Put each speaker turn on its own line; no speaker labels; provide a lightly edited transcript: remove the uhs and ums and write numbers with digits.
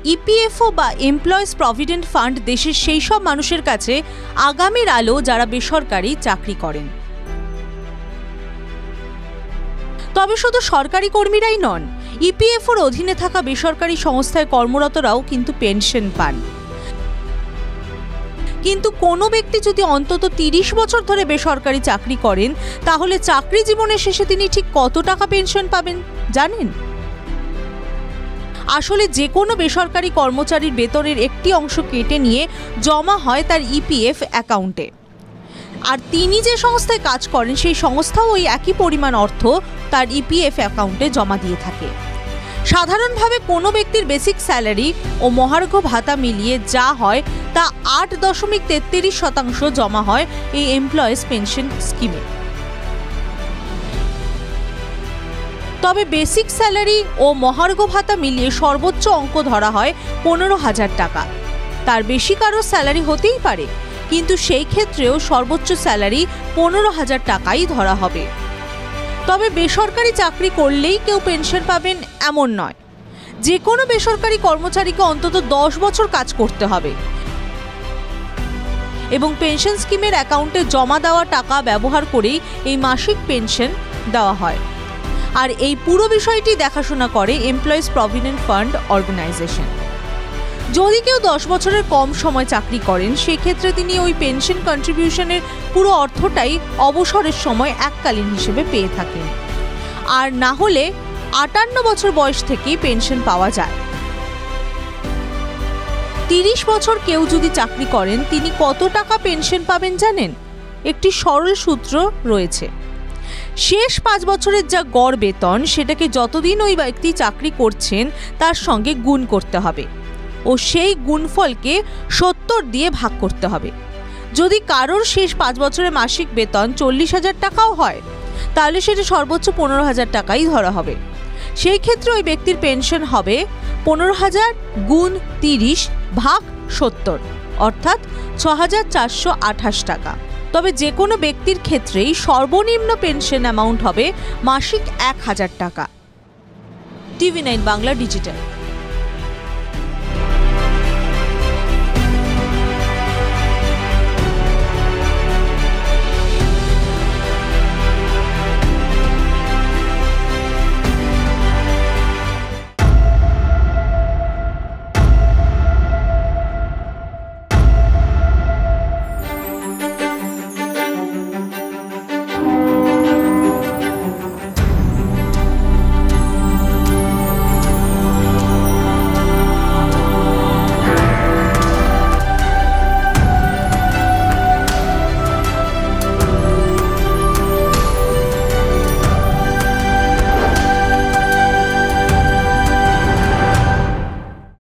EPFO বা employees provident fund দেশের সেই সব মানুষের কাছে আগামীর আলো যারা বেসরকারি চাকরি করেন। তবে শুধু সরকারি কর্মীরাই নন, ইপিএফওর অধীনে থাকা বেসরকারি সংস্থায় কর্মরতরাও কিন্তু পেনশন পান। কিন্তু কোনো ব্যক্তি যদি অন্তত 30 বছর ধরে বেসরকারি চাকরি করেন, তাহলে চাকরি জীবনের শেষে তিনি ঠিক কত টাকা পেনশন পাবেন জানেন? আসলে যে কোনো বেসরকারি কর্মচারীর বেতনের একটি অংশ কেটে নিয়ে জমা হয় তার ইপিএফ অ্যাকাউন্টে, আর তিনি যে সংস্থায় কাজ করেন সেই সংস্থাও ওই একই পরিমাণ অর্থ তার ইপিএফ অ্যাকাউন্টে জমা দিয়ে থাকে। সাধারণভাবে কোনো ব্যক্তির বেসিক স্যালারি ও মহার্ঘ ভাতা মিলিয়ে যা হয় তা 8.33% জমা হয় এই এমপ্লয়িজ পেনশন স্কিমে। তবে বেসিক স্যালারি ও মহার্ঘ ভাতা মিলিয়ে সর্বোচ্চ অঙ্ক ধরা হয় 15,000 টাকা। তার বেশি কারো স্যালারি হতেই পারে, কিন্তু সেই ক্ষেত্রেও সর্বোচ্চ স্যালারি 15,000 টাকাই ধরা হবে। তবে বেসরকারি চাকরি করলেই কেউ পেনশন পাবেন এমন নয়। যে কোনো বেসরকারি কর্মচারীকে অন্তত 10 বছর কাজ করতে হবে এবং পেনশন স্কিমের অ্যাকাউন্টে জমা দেওয়া টাকা ব্যবহার করেই এই মাসিক পেনশন দেওয়া হয়। আর এই পুরো বিষয়টি দেখাশোনা করে এমপ্লয়িজ প্রভিডেন্ট ফান্ড অর্গানাইজেশন। যদি কেউ 10 বছরের কম সময় চাকরি করেন, সেক্ষেত্রে তিনি ওই পেনশন কন্ট্রিবিউশনের পুরো অর্থটাই অবসরের সময় এককালীন হিসেবে পেয়ে থাকেন। আর না হলে 58 বছর বয়স থেকেই পেনশন পাওয়া যায়। 30 বছর কেউ যদি চাকরি করেন, তিনি কত টাকা পেনশন পাবেন জানেন? একটি সরল সূত্র রয়েছে। শেষ 5 বছরের যা গড় বেতন, সেটাকে যতদিন ওই ব্যক্তি চাকরি করছেন তার সঙ্গে গুণ করতে হবে ও সেই গুণফলকে 70 দিয়ে ভাগ করতে হবে। যদি কারোর শেষ 5 বছরের মাসিক বেতন 40,000 টাকাও হয়, তাহলে সেটা সর্বোচ্চ 15,000 টাকাই ধরা হবে। সেই ক্ষেত্রে ওই ব্যক্তির পেনশন হবে 15,000 গুণ 30 ভাগ 70, অর্থাৎ 6,428 টাকা। তবে যে কোনো ব্যক্তির ক্ষেত্রেই সর্বনিম্ন পেনশন অ্যামাউন্ট হবে মাসিক 1,000 টাকা। TV9 Bangla digital.